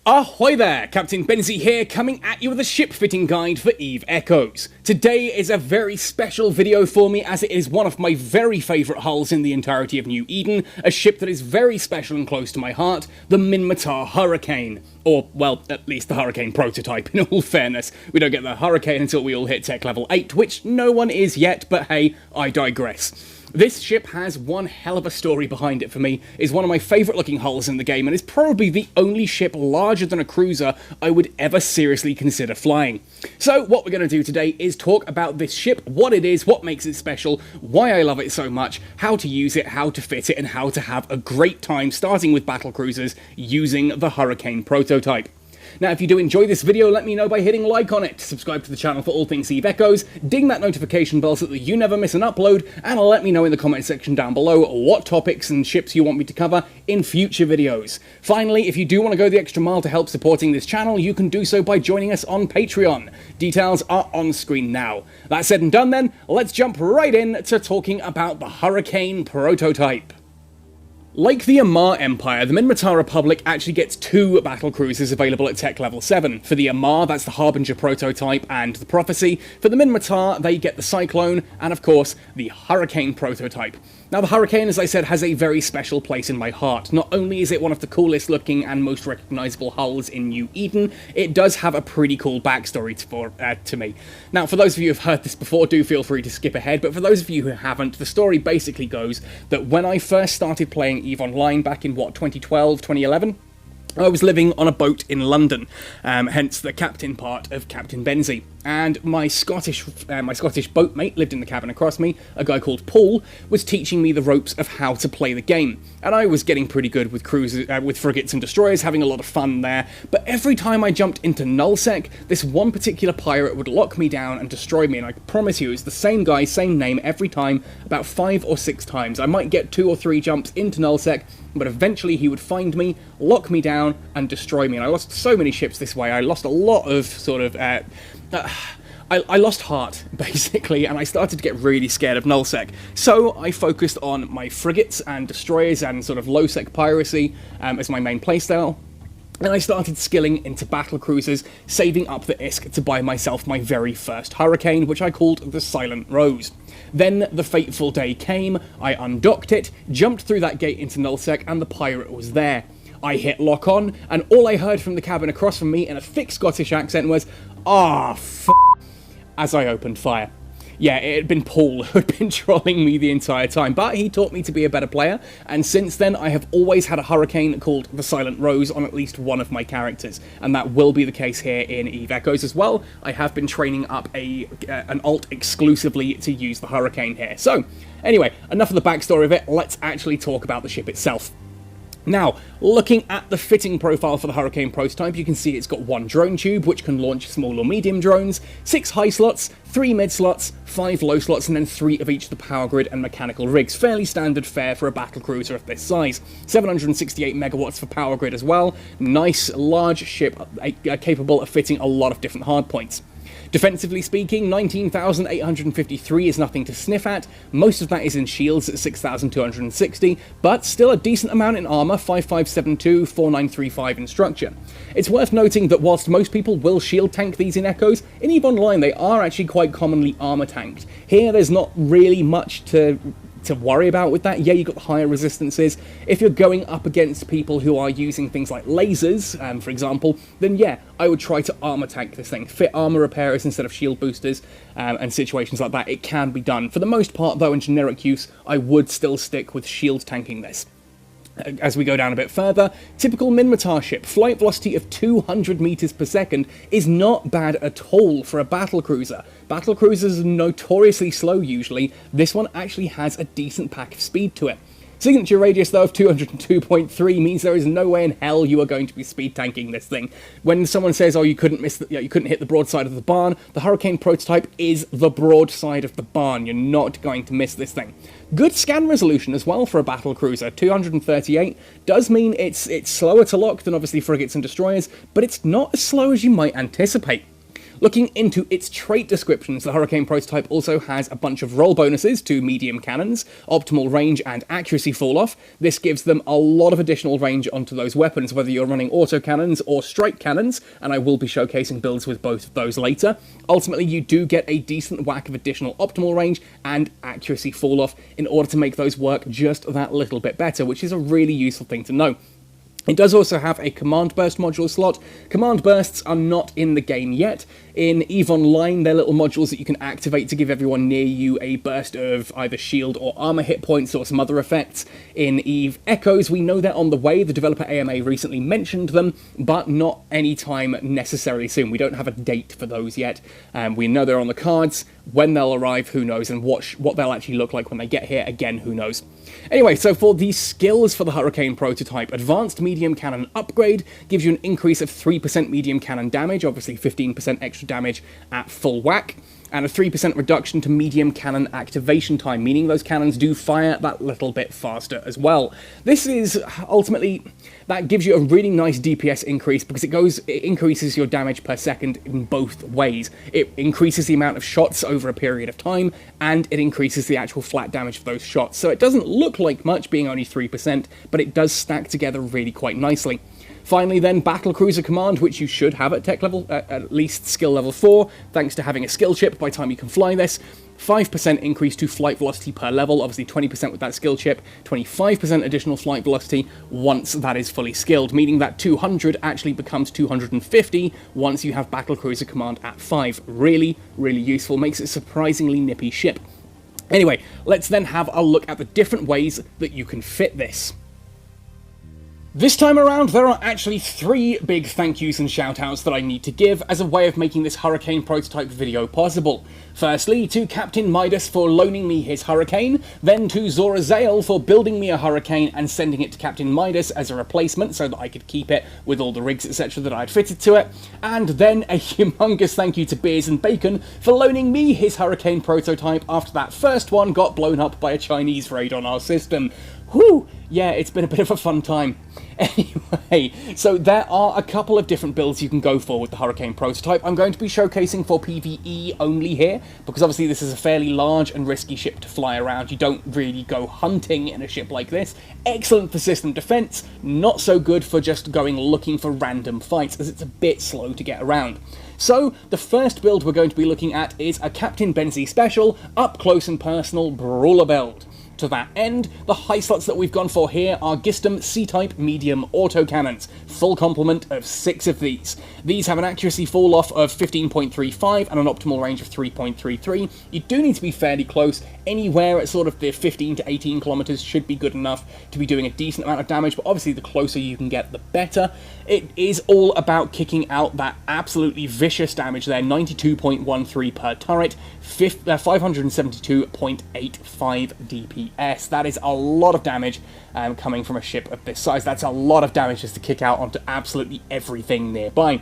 Ahoy there, Captain Benzie here, coming at you with a ship fitting guide for EVE Echoes. Today is a very special video for me as it is one of my very favourite hulls in the entirety of New Eden, a ship that is very special and close to my heart, the Minmatar Hurricane. Or, well, at least the Hurricane prototype, in all fairness. We don't get the Hurricane until we all hit tech level 8, which no one is yet, but hey, I digress. This ship has one hell of a story behind it for me, is one of my favourite looking hulls in the game, and is probably the only ship larger than a cruiser I would ever seriously consider flying. So what we're going to do today is talk about this ship, what it is, what makes it special, why I love it so much, how to use it, how to fit it, and how to have a great time starting with battle cruisers using the Hurricane prototype. Now, if you do enjoy this video, let me know by hitting like on it, subscribe to the channel for all things EVE Echoes, ding that notification bell so that you never miss an upload, and let me know in the comment section down below what topics and ships you want me to cover in future videos. Finally, if you do want to go the extra mile to help supporting this channel, you can do so by joining us on Patreon. Details are on screen now. That said and done then, let's jump right in to talking about the Hurricane prototype. Like the Amarr Empire, the Minmatar Republic actually gets two battle cruisers available at tech level 7. For the Amarr, that's the Harbinger prototype and the Prophecy. For the Minmatar, they get the Cyclone, and of course, the Hurricane prototype. Now, the Hurricane, as I said, has a very special place in my heart. Not only is it one of the coolest looking and most recognisable hulls in New Eden, it does have a pretty cool backstory to me. Now, for those of you who have heard this before, do feel free to skip ahead, but for those of you who haven't, the story basically goes that when I first started playing EVE Online back in, 2012, 2011? I was living on a boat in London, hence the captain part of Captain Benzie. And my Scottish boatmate lived in the cabin across me, a guy called Paul, was teaching me the ropes of how to play the game. And I was getting pretty good with cruisers, with frigates and destroyers, having a lot of fun there. But every time I jumped into nullsec, this one particular pirate would lock me down and destroy me. And I promise you, it's the same guy, same name every time, about 5 or 6 times. I might get 2 or 3 jumps into nullsec, but eventually he would find me, lock me down, and destroy me. And I lost so many ships this way. I lost a lot of sort of... I lost heart, basically, and I started to get really scared of nullsec. So I focused on my frigates and destroyers and sort of low-sec piracy as my main playstyle. And I started skilling into battle cruisers, saving up the ISK to buy myself my very first Hurricane, which I called the Silent Rose. Then the fateful day came, I undocked it, jumped through that gate into nullsec, and the pirate was there. I hit lock on, and all I heard from the cabin across from me in a thick Scottish accent was, "Ah, f***," as I opened fire. Yeah, it had been Paul who had been trolling me the entire time, but he taught me to be a better player, and since then I have always had a Hurricane called the Silent Rose on at least one of my characters, and that will be the case here in EVE Echoes as well. I have been training up an alt exclusively to use the Hurricane here. So, anyway, enough of the backstory of it, let's actually talk about the ship itself. Now, looking at the fitting profile for the Hurricane prototype, you can see it's got 1 drone tube, which can launch small or medium drones, 6 high slots, 3 mid slots, 5 low slots, and then 3 of each of the power grid and mechanical rigs. Fairly standard fare for a battle cruiser of this size. 768 megawatts for power grid as well. Nice, large ship capable of fitting a lot of different hardpoints. Defensively speaking, 19,853 is nothing to sniff at. Most of that is in shields at 6,260, but still a decent amount in armor, 5572, 4935 in structure. It's worth noting that whilst most people will shield tank these in Echoes, in EVE Online they are actually quite commonly armor tanked. Here there's not really much to worry about with that. Yeah, you've got the higher resistances. If you're going up against people who are using things like lasers, for example, then yeah, I would try to armor tank this thing. Fit armor repairers instead of shield boosters, and situations like that. It can be done. For the most part, though, in generic use, I would still stick with shield tanking this. As we go down a bit further, typical Minmatar ship, flight velocity of 200 meters per second is not bad at all for a battle cruiser. Battle cruisers are notoriously slow usually. This one actually has a decent pack of speed to it. Signature radius, though, of 202.3 means there is no way in hell you are going to be speed tanking this thing. When someone says, "Oh, you couldn't hit the broadside of the barn," the Hurricane prototype is the broadside of the barn. You're not going to miss this thing. Good scan resolution as well for a battle cruiser. 238 does mean it's slower to lock than obviously frigates and destroyers, but it's not as slow as you might anticipate. Looking into its trait descriptions, the Hurricane prototype also has a bunch of roll bonuses to medium cannons, optimal range and accuracy fall-off. This gives them a lot of additional range onto those weapons, whether you're running autocannons or strike cannons, and I will be showcasing builds with both of those later. Ultimately, you do get a decent whack of additional optimal range and accuracy fall-off in order to make those work just that little bit better, which is a really useful thing to know. It does also have a Command Burst module slot. Command Bursts are not in the game yet. In EVE Online, they're little modules that you can activate to give everyone near you a burst of either shield or armor hit points or some other effects. In EVE Echoes, we know they're on the way. The developer AMA recently mentioned them, but not anytime necessarily soon. We don't have a date for those yet. We know they're on the cards. When they'll arrive, who knows, and what they'll actually look like when they get here, again, who knows. Anyway, so for the skills for the Hurricane prototype, Advanced Medium Cannon Upgrade gives you an increase of 3% medium cannon damage, obviously 15% extra damage at full whack, and a 3% reduction to medium cannon activation time, meaning those cannons do fire that little bit faster as well. This is ultimately, that gives you a really nice DPS increase because it increases your damage per second in both ways. It increases the amount of shots over a period of time, and it increases the actual flat damage of those shots. So it doesn't look like much, being only 3%, but it does stack together really quite nicely. Finally then, Battlecruiser Command, which you should have at tech level, at least skill level 4, thanks to having a skill chip by the time you can fly this. 5% increase to flight velocity per level, obviously 20% with that skill chip, 25% additional flight velocity once that is fully skilled, meaning that 200 actually becomes 250 once you have Battlecruiser Command at 5. Really, really useful, makes it a surprisingly nippy ship. Anyway, let's then have a look at the different ways that you can fit this. This time around, there are actually 3 big thank yous and shoutouts that I need to give as a way of making this Hurricane prototype video possible. Firstly, to Captain Midas for loaning me his Hurricane, then to Zora Zale for building me a Hurricane and sending it to Captain Midas as a replacement so that I could keep it with all the rigs etc that I'd fitted to it, and then a humongous thank you to Beers and Bacon for loaning me his Hurricane prototype after that first one got blown up by a Chinese raid on our system. Whew! Yeah, it's been a bit of a fun time. Anyway, so there are a couple of different builds you can go for with the Hurricane prototype. I'm going to be showcasing for PvE only here, because obviously this is a fairly large and risky ship to fly around. You don't really go hunting in a ship like this. Excellent for system defense, not so good for just going looking for random fights, as it's a bit slow to get around. So, the first build we're going to be looking at is a Captain Benzie special, up close and personal brawler build. To that end, the high slots that we've gone for here are Gistum C-Type medium autocannons, full complement of 6 of these. These have an accuracy fall-off of 15.35 and an optimal range of 3.33. You do need to be fairly close. Anywhere at sort of the 15 to 18 kilometers should be good enough to be doing a decent amount of damage, but obviously the closer you can get, the better. It is all about kicking out that absolutely vicious damage there, 92.13 per turret, 572.85 DPS. That is a lot of damage coming from a ship of this size. That's a lot of damage just to kick out onto absolutely everything nearby.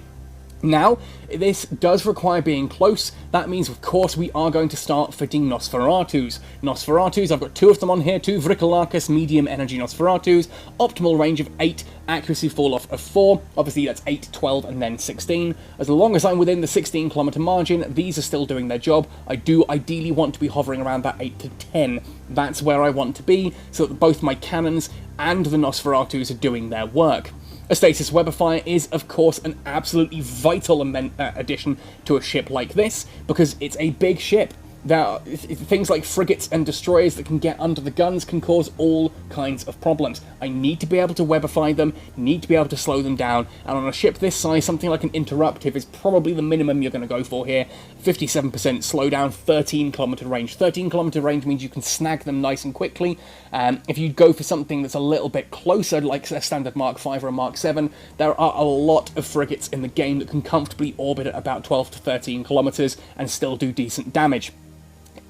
Now, this does require being close. That means, of course, we are going to start fitting Nosferatus. Nosferatus, I've got 2 of them on here, 2 Vricolakus medium energy Nosferatus, optimal range of 8, accuracy fall-off of 4, obviously that's 8, 12, and then 16. As long as I'm within the 16 kilometer margin, these are still doing their job. I do ideally want to be hovering around that 8 to 10. That's where I want to be, so that both my cannons and the Nosferatus are doing their work. A status webifier is, of course, an absolutely vital addition to a ship like this, because it's a big ship. There are things like frigates and destroyers that can get under the guns can cause all kinds of problems. I need to be able to webify them, need to be able to slow them down, and on a ship this size, something like an interruptive is probably the minimum you're going to go for here. 57% slowdown, 13 kilometer range. 13 kilometer range means you can snag them nice and quickly. If you go for something that's a little bit closer, like a standard Mark 5 or a Mark 7, there are a lot of frigates in the game that can comfortably orbit at about 12 to 13 kilometers and still do decent damage.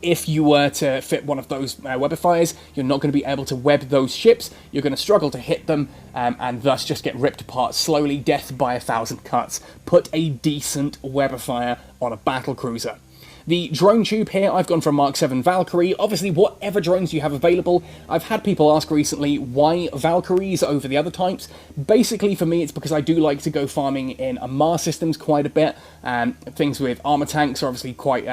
If you were to fit one of those webifiers, you're not going to be able to web those ships, you're going to struggle to hit them, and thus just get ripped apart slowly, death by 1,000 cuts. Put a decent webifier on a battlecruiser. The drone tube here, I've gone for a Mark 7 Valkyrie. Obviously, whatever drones you have available. I've had people ask recently, why Valkyries over the other types? Basically, for me, it's because I do like to go farming in Mars systems quite a bit. Things with armor tanks are obviously quite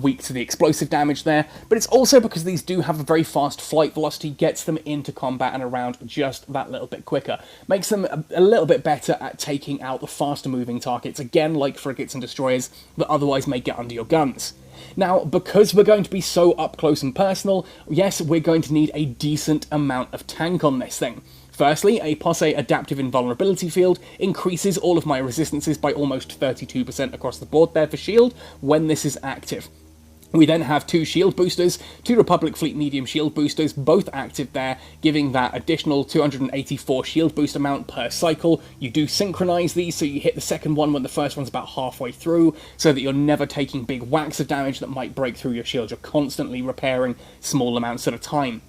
weak to the explosive damage there. But it's also because these do have a very fast flight velocity, gets them into combat and around just that little bit quicker. Makes them a little bit better at taking out the faster moving targets, again, like frigates and destroyers that otherwise may get under your guns. Now, because we're going to be so up close and personal, yes, we're going to need a decent amount of tank on this thing. Firstly, a Posse Adaptive Invulnerability Field increases all of my resistances by almost 32% across the board there for shield when this is active. We then have 2 shield boosters, 2 Republic Fleet medium shield boosters, both active there, giving that additional 284 shield boost amount per cycle. You do synchronize these, so you hit the second one when the first one's about halfway through, so that you're never taking big whacks of damage that might break through your shield. You're constantly repairing small amounts at a time.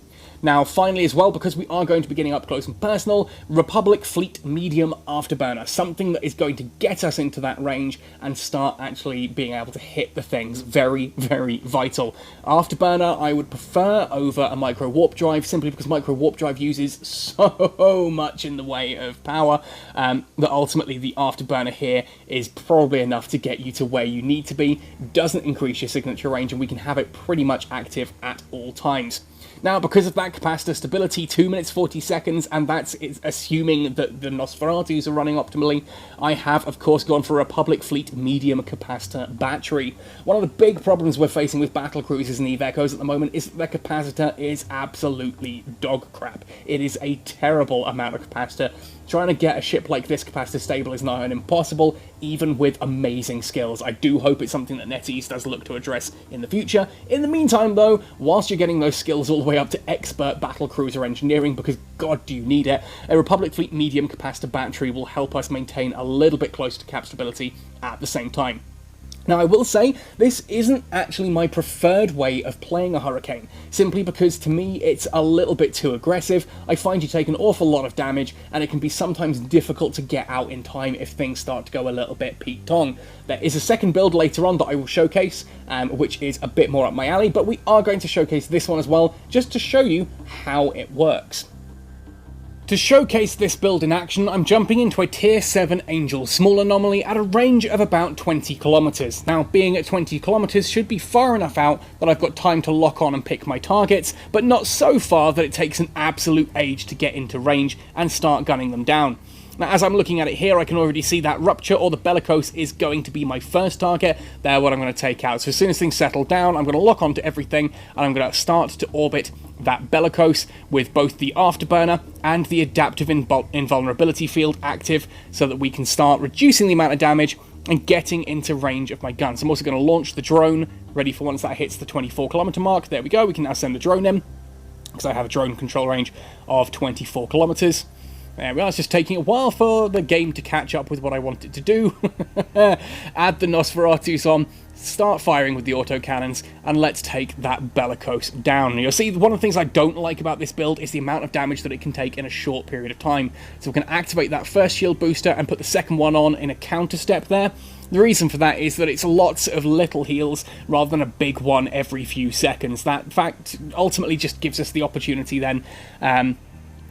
Now, finally as well, because we are going to be getting up close and personal, Republic Fleet Medium Afterburner, something that is going to get us into that range and start actually being able to hit the things. Very, very vital. Afterburner I would prefer over a Micro Warp Drive, simply because Micro Warp Drive uses so much in the way of power that ultimately the Afterburner here is probably enough to get you to where you need to be, doesn't increase your signature range, and we can have it pretty much active at all times. Now, because of that capacitor stability, 2 minutes 40 seconds, and that's assuming that the Nosferatus are running optimally, I have, of course, gone for a Republic Fleet medium capacitor battery. One of the big problems we're facing with battle cruisers and Eve Echoes at the moment is that their capacitor is absolutely dog crap. It is a terrible amount of capacitor. Trying to get a ship like this capacitor stable is nigh on impossible, even with amazing skills. I do hope it's something that NetEase does look to address in the future. In the meantime, though, whilst you're getting those skills all the way up to expert battle cruiser engineering, because god do you need it, a Republic Fleet medium capacitor battery will help us maintain a little bit closer to cap stability at the same time. Now, I will say, this isn't actually my preferred way of playing a Hurricane, simply because, to me, it's a little bit too aggressive. I find you take an awful lot of damage, and it can be sometimes difficult to get out in time if things start to go a little bit Pete-tong. There is a second build later on that I will showcase, which is a bit more up my alley, but we are going to showcase this one as well, just to show you how it works. To showcase this build in action, I'm jumping into a Tier 7 Angel Small Anomaly at a range of about 20 kilometers. Now, being at 20 kilometers should be far enough out that I've got time to lock on and pick my targets, but not so far that it takes an absolute age to get into range and start gunning them down. Now, as I'm looking at it here, I can already see that Rupture or the Bellicose is going to be my first target. They're what I'm going to take out. So as soon as things settle down, I'm going to lock onto everything, and I'm going to start to orbit that Bellicose with both the Afterburner and the Adaptive Invulnerability Field active, so that we can start reducing the amount of damage and getting into range of my guns. I'm also going to launch the drone, ready for once that hits the 24 kilometer mark. There we go, we can now send the drone in, because I have a drone control range of 24 kilometers. There we are, it's just taking a while for the game to catch up with what I want it to do. Add the Nosferatus on, start firing with the autocannons, and let's take that Bellicose down. You'll see, one of the things I don't like about this build is the amount of damage that it can take in a short period of time. So we can activate that first shield booster and put the second one on in a counter step there. The reason for that is that it's lots of little heals rather than a big one every few seconds. That fact ultimately just gives us the opportunity then.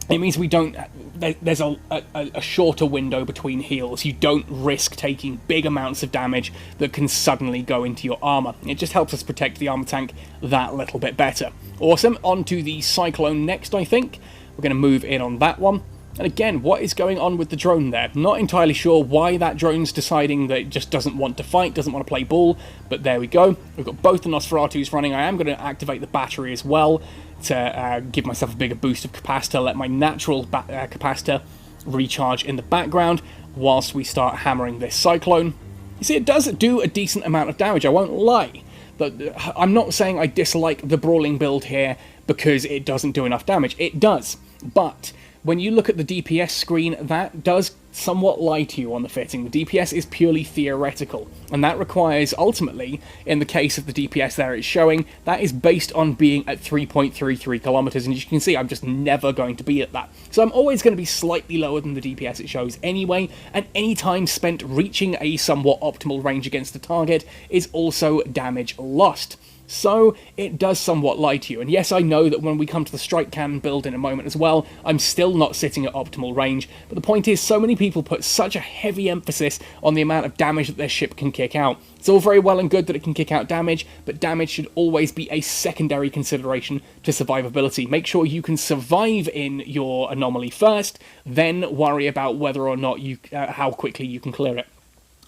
It means we don't, there's a shorter window between heals. You don't risk taking big amounts of damage that can suddenly go into your armor. It just helps us protect the armor tank that little bit better. Awesome, on to the Cyclone next, I think. We're going to move in on that one. And again, what is going on with the drone there? Not entirely sure why that drone's deciding that it just doesn't want to fight, doesn't want to play ball, but there we go. We've got both the Nosferatus running. I am going to activate the battery as well to give myself a bigger boost of capacitor, let my natural capacitor recharge in the background whilst we start hammering this Cyclone. You see, it does do a decent amount of damage, I won't lie. But I'm not saying I dislike the brawling build here because it doesn't do enough damage. It does, but when you look at the DPS screen, that does somewhat lie to you on the fitting. The DPS is purely theoretical, and that requires, ultimately, in the case of the DPS there it's showing, that is based on being at 3.33 kilometers, and as you can see, I'm just never going to be at that. So I'm always going to be slightly lower than the DPS it shows anyway, and any time spent reaching a somewhat optimal range against the target is also damage lost. So it does somewhat lie to you. And yes, I know that when we come to the strike cannon build in a moment as well, I'm still not sitting at optimal range, but the point is, so many people put such a heavy emphasis on the amount of damage that their ship can kick out. It's all very well and good that it can kick out damage, but damage should always be a secondary consideration to survivability. Make sure you can survive in your anomaly first, then worry about whether or not how quickly you can clear it.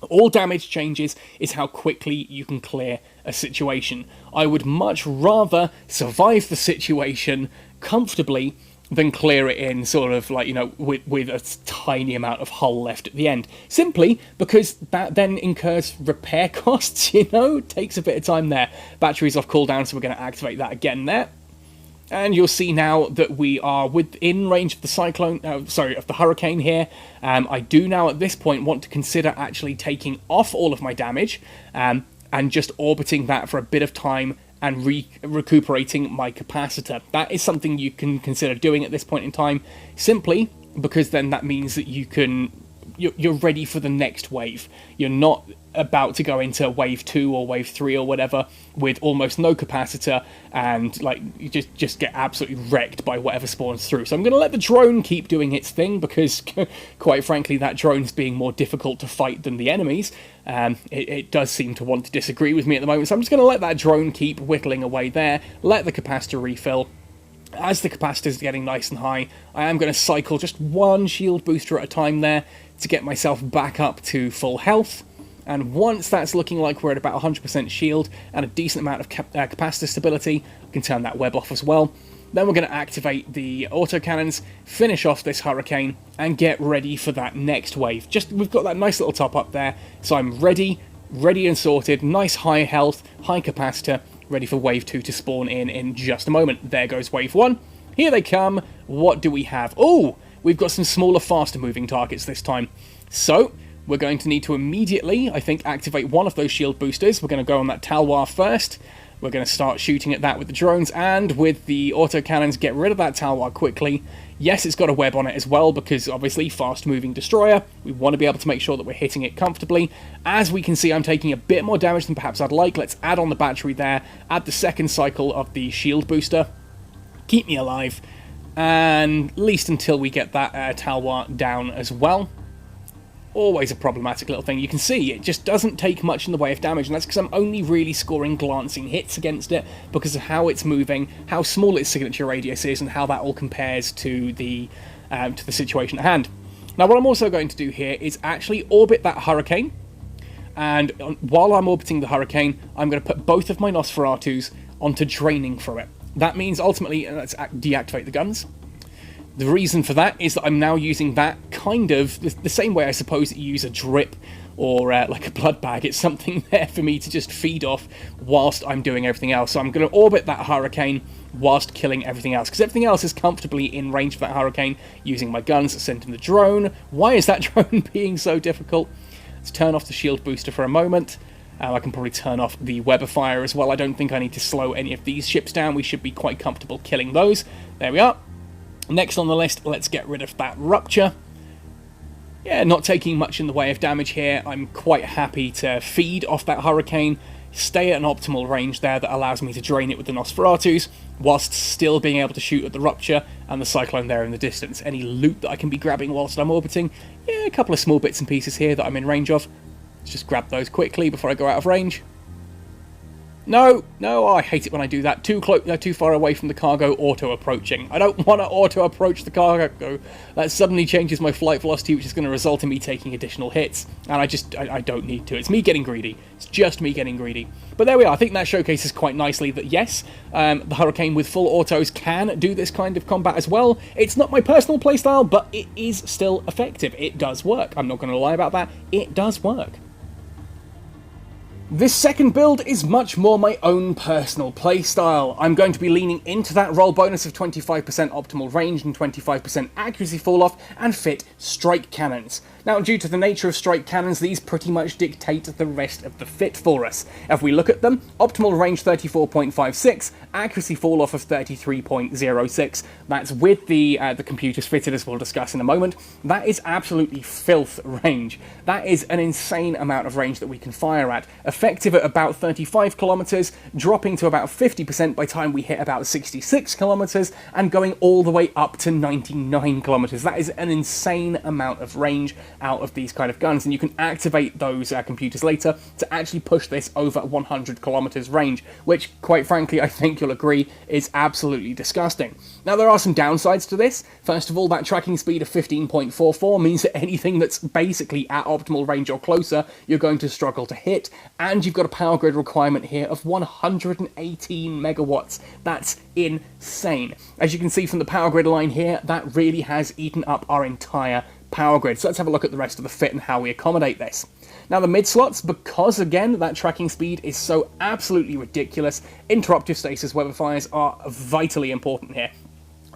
All damage changes is how quickly you can clear a situation. I would much rather survive the situation comfortably than clear it in sort of like, you know, with a tiny amount of hull left at the end. Simply because that then incurs repair costs, you know? It takes a bit of time there. Battery's off cooldown, so we're going to activate that again there. And you'll see now that we are within range of the of the hurricane here. I do now at this point want to consider actually taking off all of my damage and just orbiting that for a bit of time and recuperating my capacitor. That is something you can consider doing at this point in time, simply because then that means that you're ready for the next wave. You're not about to go into wave 2 or wave 3 or whatever with almost no capacitor and like you just get absolutely wrecked by whatever spawns through. So I'm going to let the drone keep doing its thing because quite frankly that drone's being more difficult to fight than the enemies. It does seem to want to disagree with me at the moment, so I'm just going to let that drone keep whittling away there, let the capacitor refill. As the capacitor's getting nice and high, I am going to cycle just one shield booster at a time there to get myself back up to full health. And once that's looking like we're at about 100% shield and a decent amount of capacitor stability, I can turn that web off as well. Then we're going to activate the autocannons, finish off this hurricane, and get ready for that next wave. We've got that nice little top up there, so I'm ready and sorted, nice high health, high capacitor, ready for wave 2 to spawn in just a moment. There goes wave 1. Here they come. What do we have? Oh, we've got some smaller, faster moving targets this time. So we're going to need to immediately, I think, activate one of those shield boosters. We're going to go on that Talwar first. We're going to start shooting at that with the drones, and with the autocannons, get rid of that Talwar quickly. Yes, it's got a web on it as well, because obviously, fast-moving destroyer. We want to be able to make sure that we're hitting it comfortably. As we can see, I'm taking a bit more damage than perhaps I'd like. Let's add on the battery there, add the second cycle of the shield booster. Keep me alive, and at least until we get that Talwar down as well. Always a problematic little thing. You can see it just doesn't take much in the way of damage, and that's because I'm only really scoring glancing hits against it because of how it's moving, how small its signature radius is, and how that all compares to the situation at hand. Now, what I'm also going to do here is actually orbit that hurricane, and while I'm orbiting the hurricane, I'm going to put both of my Nosferatus onto draining from it. That means ultimately, let's deactivate the guns. The reason for that is that I'm now using that kind of the same way I suppose that you use a drip or like a blood bag. It's something there for me to just feed off whilst I'm doing everything else. So I'm going to orbit that hurricane whilst killing everything else, because everything else is comfortably in range of that hurricane using my guns, sending the drone. Why is that drone being so difficult? Let's turn off the shield booster for a moment. I can probably turn off the Weber fire as well. I don't think I need to slow any of these ships down. We should be quite comfortable killing those. There we are. Next on the list, let's get rid of that rupture. Yeah, not taking much in the way of damage here. I'm quite happy to feed off that hurricane, stay at an optimal range there that allows me to drain it with the Nosferatus, whilst still being able to shoot at the rupture and the cyclone there in the distance. Any loot that I can be grabbing whilst I'm orbiting, yeah, a couple of small bits and pieces here that I'm in range of. Let's just grab those quickly before I go out of range. No, I hate it when I do that. Too far away from the cargo, auto-approaching. I don't want to auto-approach the cargo. That suddenly changes my flight velocity, which is going to result in me taking additional hits. And I don't need to. It's me getting greedy. It's just me getting greedy. But there we are. I think that showcases quite nicely that, yes, the Hurricane with full autos can do this kind of combat as well. It's not my personal playstyle, but it is still effective. It does work. I'm not going to lie about that. It does work. This second build is much more my own personal playstyle. I'm going to be leaning into that roll bonus of 25% optimal range and 25% accuracy fall-off and fit strike cannons. Now, due to the nature of strike cannons, these pretty much dictate the rest of the fit for us. If we look at them, optimal range 34.56, accuracy fall-off of 33.06. That's with the computers fitted, as we'll discuss in a moment. That is absolutely filth range. That is an insane amount of range that we can fire at. Effective at about 35 kilometers, dropping to about 50% by the time we hit about 66 kilometers, and going all the way up to 99 kilometers. That is an insane amount of range out of these kind of guns, and you can activate those computers later to actually push this over 100 kilometers range, which, quite frankly, I think you'll agree is absolutely disgusting. Now, there are some downsides to this. First of all, that tracking speed of 15.44 means that anything that's basically at optimal range or closer, you're going to struggle to hit, and you've got a power grid requirement here of 118 megawatts. That's insane. As you can see from the power grid line here, that really has eaten up our entire power grid. So let's have a look at the rest of the fit and how we accommodate this. Now, the mid slots, because again that tracking speed is so absolutely ridiculous, interruptive stasis weather fires are vitally important here.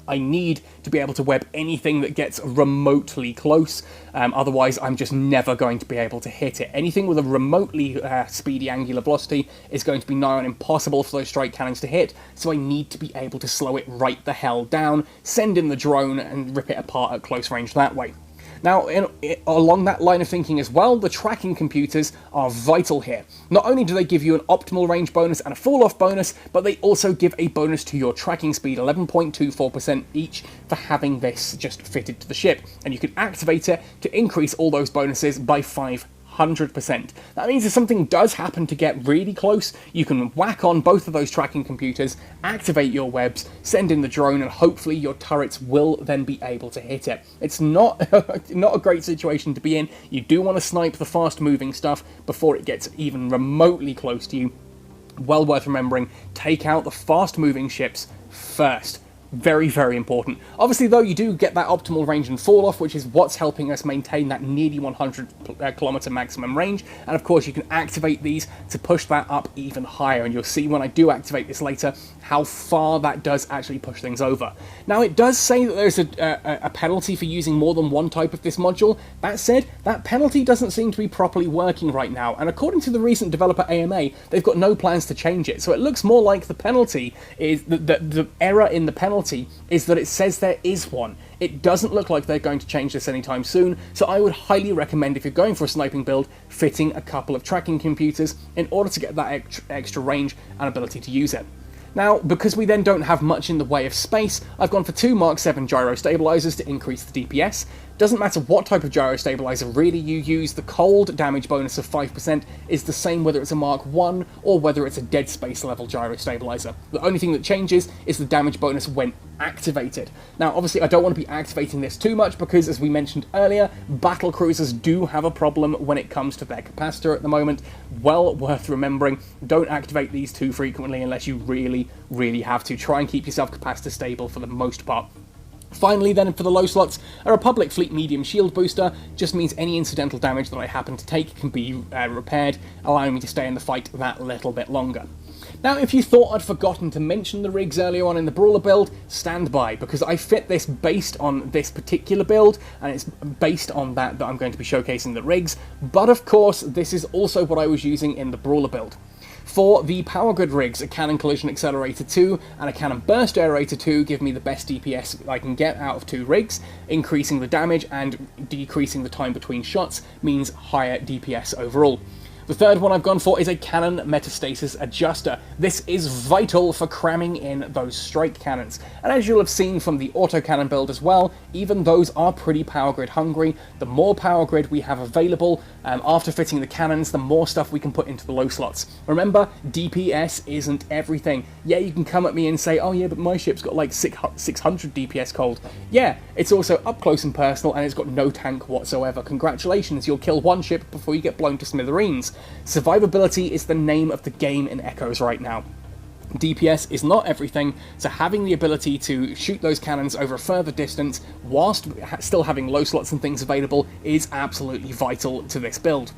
I need to be able to web anything that gets remotely close, otherwise I'm just never going to be able to hit it. Anything with a remotely speedy angular velocity is going to be nigh on impossible for those strike cannons to hit, so I need to be able to slow it right the hell down, send in the drone and rip it apart at close range that way. Now, along that line of thinking as well, the tracking computers are vital here. Not only do they give you an optimal range bonus and a fall-off bonus, but they also give a bonus to your tracking speed, 11.24% each, for having this just fitted to the ship. And you can activate it to increase all those bonuses by 500%. That means if something does happen to get really close, you can whack on both of those tracking computers, activate your webs, send in the drone, and hopefully your turrets will then be able to hit it. It's not a great situation to be in. You do want to snipe the fast-moving stuff before it gets even remotely close to you. Well worth remembering, take out the fast-moving ships first. Very, very important. Obviously, though, you do get that optimal range and fall-off, which is what's helping us maintain that nearly 100 kilometer maximum range. And of course, you can activate these to push that up even higher. And you'll see when I do activate this later how far that does actually push things over. Now, it does say that there's a penalty for using more than one type of this module. That said, that penalty doesn't seem to be properly working right now. And according to the recent developer AMA, they've got no plans to change it. So it looks more like the penalty is the error in the penalty is that it says there is one. It doesn't look like they're going to change this anytime soon, so I would highly recommend, if you're going for a sniping build, fitting a couple of tracking computers in order to get that extra range and ability to use it. Now, because we then don't have much in the way of space, I've gone for 2 Mark 7 gyro stabilizers to increase the DPS. Doesn't matter what type of gyro stabilizer really you use, the cold damage bonus of 5% is the same whether it's a Mark 1 or whether it's a Dead Space level gyro stabilizer. The only thing that changes is the damage bonus when activated. Now, obviously, I don't want to be activating this too much because, as we mentioned earlier, battle cruisers do have a problem when it comes to their capacitor at the moment. Well worth remembering, don't activate these too frequently unless you really, really have to. Try and keep yourself capacitor stable for the most part. Finally then, for the low slots, a Republic Fleet Medium Shield Booster just means any incidental damage that I happen to take can be repaired, allowing me to stay in the fight that little bit longer. Now, if you thought I'd forgotten to mention the rigs earlier on in the Brawler build, stand by, because I fit this based on this particular build, and it's based on that I'm going to be showcasing the rigs, but of course, this is also what I was using in the Brawler build. For the power grid rigs, a Cannon Collision Accelerator 2 and a Cannon Burst Aerator 2 give me the best DPS I can get out of 2 rigs. Increasing the damage and decreasing the time between shots means higher DPS overall. The third one I've gone for is a Cannon Metastasis Adjuster. This is vital for cramming in those strike cannons. And as you'll have seen from the autocannon build as well, even those are pretty power grid hungry. The more power grid we have available after fitting the cannons, the more stuff we can put into the low slots. Remember, DPS isn't everything. Yeah, you can come at me and say, oh yeah, but my ship's got like 600 DPS cold. Yeah, it's also up close and personal and it's got no tank whatsoever. Congratulations, you'll kill one ship before you get blown to smithereens. Survivability is the name of the game in Echoes right now. DPS is not everything, so having the ability to shoot those cannons over a further distance whilst still having low slots and things available is absolutely vital to this build.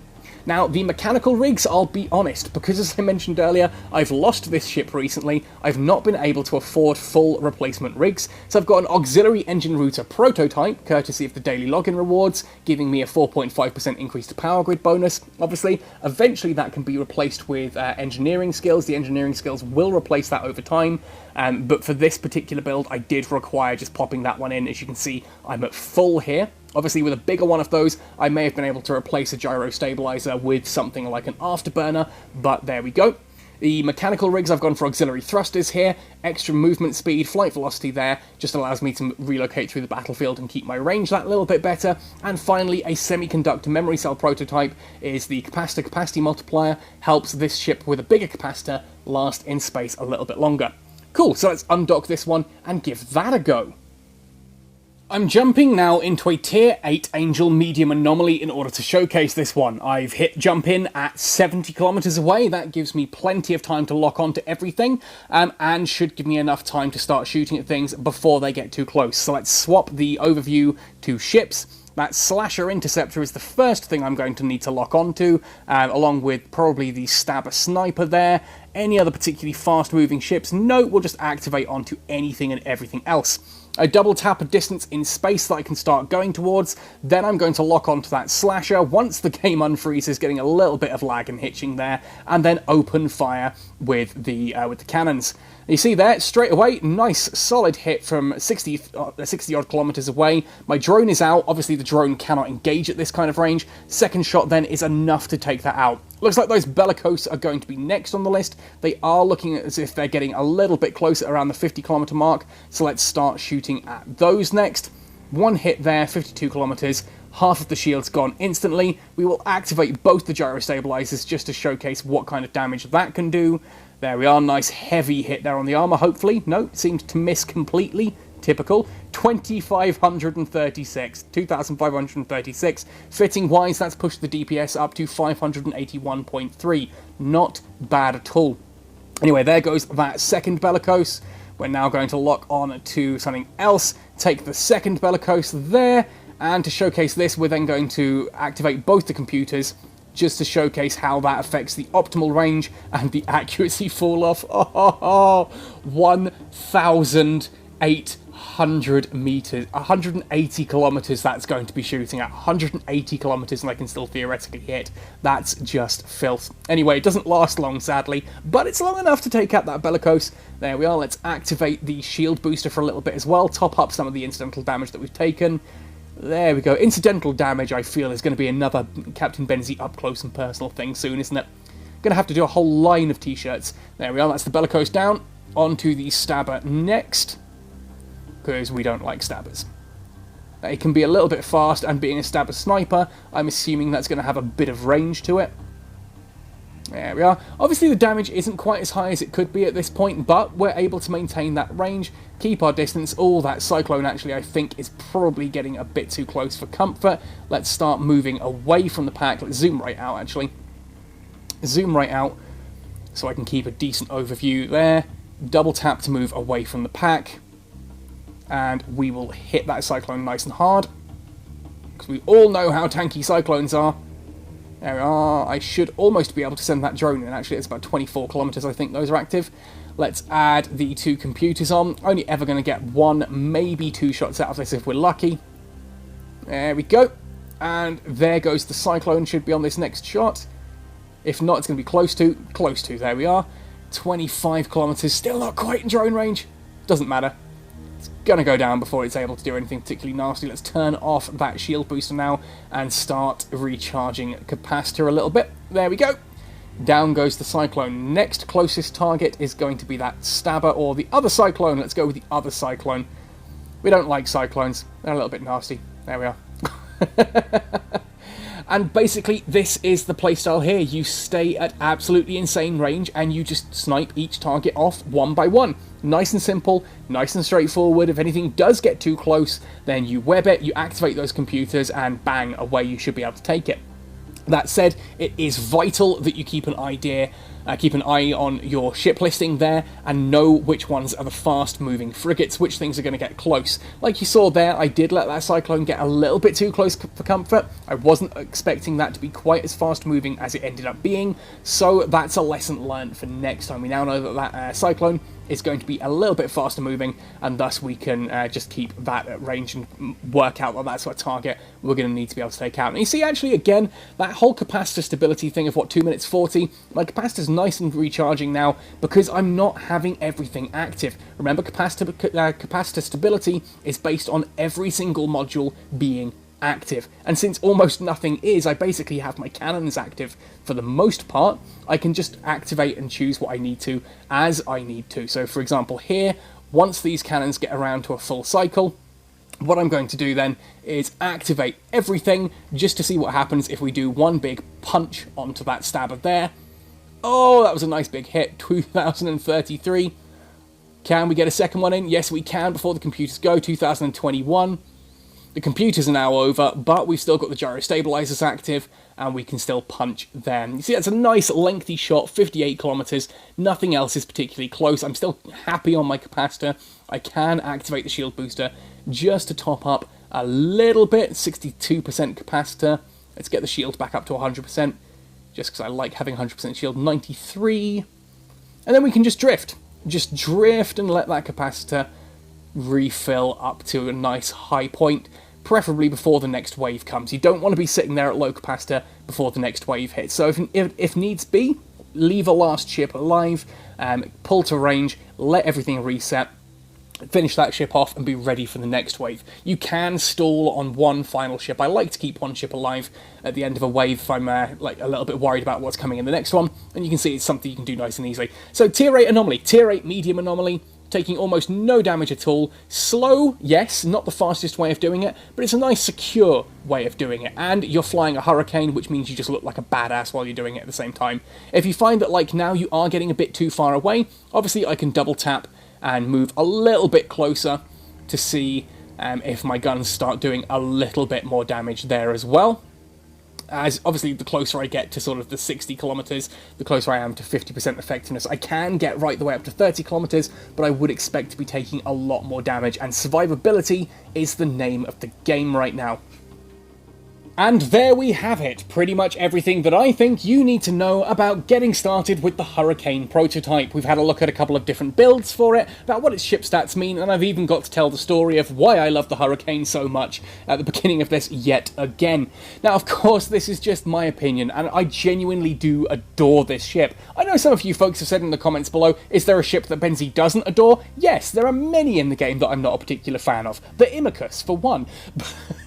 Now, the mechanical rigs, I'll be honest, because as I mentioned earlier, I've lost this ship recently, I've not been able to afford full replacement rigs, so I've got an auxiliary engine router prototype, courtesy of the daily login rewards, giving me a 4.5% increase to power grid bonus. Obviously, eventually that can be replaced with engineering skills. The engineering skills will replace that over time, but for this particular build, I did require just popping that one in. As you can see, I'm at full here. Obviously, with a bigger one of those, I may have been able to replace a gyro stabilizer with something like an afterburner, but there we go. The mechanical rigs, I've gone for auxiliary thrusters here, extra movement speed, flight velocity there, just allows me to relocate through the battlefield and keep my range that little bit better. And finally, a semiconductor memory cell prototype is the capacitor capacity multiplier, helps this ship with a bigger capacitor last in space a little bit longer. Cool, so let's undock this one and give that a go. I'm jumping now into a tier 8 Angel medium anomaly in order to showcase this one. I've hit jump in at 70 kilometers away. That gives me plenty of time to lock onto everything, and should give me enough time to start shooting at things before they get too close. So let's swap the overview to ships. That Slasher Interceptor is the first thing I'm going to need to lock onto, along with probably the Stabber Sniper there. Any other particularly fast-moving ships? No, we'll just activate onto anything and everything else. I double tap a distance in space that I can start going towards, then I'm going to lock onto that Slasher once the game unfreezes, getting a little bit of lag and hitching there, and then open fire with the cannons. You see there, straight away, nice solid hit from 60 odd kilometers away. My drone is out. Obviously the drone cannot engage at this kind of range. Second shot then is enough to take that out. Looks like those Bellicose are going to be next on the list. They are looking as if they're getting a little bit closer around the 50 kilometer mark, so let's start shooting at those next. One hit there, 52 kilometers. Half of the shield's gone instantly. We will activate both the gyro stabilizers just to showcase what kind of damage that can do. There we are, nice heavy hit there on the armor, hopefully. No, seemed to miss completely. Typical. 2,536. Fitting-wise, that's pushed the DPS up to 581.3. Not bad at all. Anyway, there goes that second Bellicose. We're now going to lock on to something else. Take the second Bellicose there, and to showcase this, we're then going to activate both the computers, just to showcase how that affects the optimal range and the accuracy fall-off. 1,800 meters, 180 kilometers that's going to be shooting at. 180 kilometers and I can still theoretically hit. That's just filth. Anyway, it doesn't last long, sadly, but it's long enough to take out that Bellicose. There we are. Let's activate the shield booster for a little bit as well, top up some of the incidental damage that we've taken. There we go. Incidental damage, I feel, is going to be another Captain Benzie up-close and personal thing soon, isn't it? Going to have to do a whole line of t-shirts. There we are, that's the Bellicose down. On to the Stabber next, because we don't like Stabbers. It can be a little bit fast, and being a Stabber Sniper, I'm assuming that's going to have a bit of range to it. There we are. Obviously the damage isn't quite as high as it could be at this point, but we're able to maintain that range, keep our distance. Oh, that Cyclone actually I think is probably getting a bit too close for comfort. Let's start moving away from the pack. Let's zoom right out actually. Zoom right out so I can keep a decent overview there. Double tap to move away from the pack. And we will hit that Cyclone nice and hard, because we all know how tanky Cyclones are. There we are. I should almost be able to send that drone in. Actually, it's about 24 kilometers, I think those are active. Let's add the two computers on. Only ever going to get one, maybe two shots out of this if we're lucky. There we go. And there goes the Cyclone. Should be on this next shot. If not, it's going to be close to. There we are. 25 kilometers. Still not quite in drone range. Doesn't matter. It's going to go down before it's able to do anything particularly nasty. Let's turn off that shield booster now and start recharging capacitor a little bit. There we go. Down goes the Cyclone. Next closest target is going to be that Stabber or the other Cyclone. Let's go with the other Cyclone. We don't like Cyclones. They're a little bit nasty. There we are. And basically, this is the playstyle here. You stay at absolutely insane range, and you just snipe each target off one by one. Nice and simple, nice and straightforward. If anything does get too close, then you web it, you activate those computers, and bang, away you should be able to take it. That said, it is vital that you keep an eye on your ship listing there and know which ones are the fast-moving frigates, which things are going to get close. Like you saw there, I did let that Cyclone get a little bit too close for comfort. I wasn't expecting that to be quite as fast-moving as it ended up being, so that's a lesson learned for next time. We now know that that Cyclone is going to be a little bit faster moving, and thus we can just keep that at range and work out that that's what target we're going to need to be able to take out. And you see, actually, again, that whole capacitor stability thing of, what, 2 minutes 40? My capacitor's nice and recharging now because I'm not having everything active. Remember, capacitor stability is based on every single module being active, and since almost nothing is, I basically have my cannons active for the most part. I can just activate and choose what I need to as I need to. So for example here, once these cannons get around to a full cycle, what I'm going to do then is activate everything just to see what happens if we do one big punch onto that stabber there. Oh, that was a nice big hit. 2033. Can we get a second one in? Yes, we can before the computers go. 2021. The computers are now over, but we've still got the gyro stabilizers active, and we can still punch them. You see, that's a nice lengthy shot, 58 kilometers. Nothing else is particularly close. I'm still happy on my capacitor. I can activate the shield booster just to top up a little bit. 62% capacitor. Let's get the shield back up to 100%, just because I like having 100% shield. 93. And then we can just drift. Just drift and let that capacitor refill up to a nice high point, preferably before the next wave comes. You don't want to be sitting there at low capacitor before the next wave hits. So if needs be, leave a last ship alive, pull to range, let everything reset, finish that ship off, and be ready for the next wave. You can stall on one final ship. I like to keep one ship alive at the end of a wave if I'm like a little bit worried about what's coming in the next one, and you can see it's something you can do nice and easily. So tier 8 anomaly, tier 8 medium anomaly, taking almost no damage at all. Slow, yes, not the fastest way of doing it, but it's a nice secure way of doing it. And you're flying a Hurricane, which means you just look like a badass while you're doing it at the same time. If you find that, like now, you are getting a bit too far away, obviously I can double tap and move a little bit closer to see if my guns start doing a little bit more damage there as well. As obviously the closer I get to sort of the 60 kilometers, the closer I am to 50% effectiveness. I can get right the way up to 30 kilometers, but I would expect to be taking a lot more damage, and survivability is the name of the game right now. And there we have it, pretty much everything that I think you need to know about getting started with the Hurricane prototype. We've had a look at a couple of different builds for it, about what its ship stats mean, and I've even got to tell the story of why I love the Hurricane so much at the beginning of this yet again. Now, of course, this is just my opinion, and I genuinely do adore this ship. I know some of you folks have said in the comments below, is there a ship that Benzie doesn't adore? Yes, there are many in the game that I'm not a particular fan of. The Imicus, for one.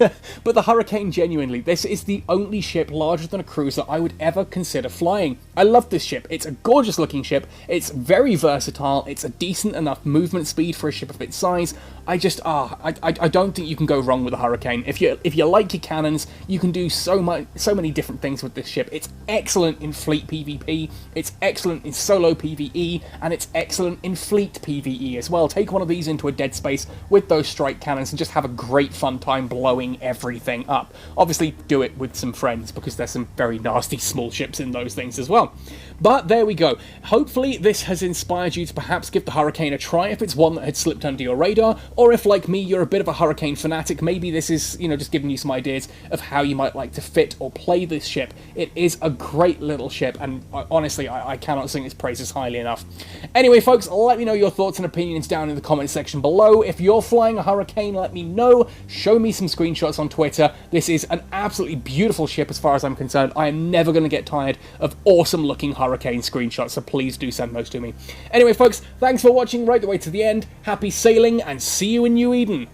But the Hurricane, genuinely, this is the only ship larger than a cruiser I would ever consider flying. I love this ship. It's a gorgeous looking ship. It's very versatile. It's a decent enough movement speed for a ship of its size. I don't think you can go wrong with a Hurricane. If you like your cannons, you can do so many different things with this ship. It's excellent in fleet PvP. It's excellent in solo PvE, and it's excellent in fleet PvE as well. Take one of these into a dead space with those strike cannons and just have a great fun time blowing everything up. Obviously, do it with some friends, because there's some very nasty small ships in those things as well. But there we go. Hopefully this has inspired you to perhaps give the Hurricane a try if it's one that had slipped under your radar, or if, like me, you're a bit of a Hurricane fanatic, maybe this is, just giving you some ideas of how you might like to fit or play this ship. It is a great little ship, and honestly, I cannot sing its praises highly enough. Anyway, folks, let me know your thoughts and opinions down in the comment section below. If you're flying a Hurricane, let me know. Show me some screenshots on Twitter. This is an absolutely beautiful ship as far as I'm concerned. I am never going to get tired of awesome looking Hurricane screenshots, so please do send those to me. Anyway, folks, thanks for watching right the way to the end. Happy sailing, and see you in New Eden.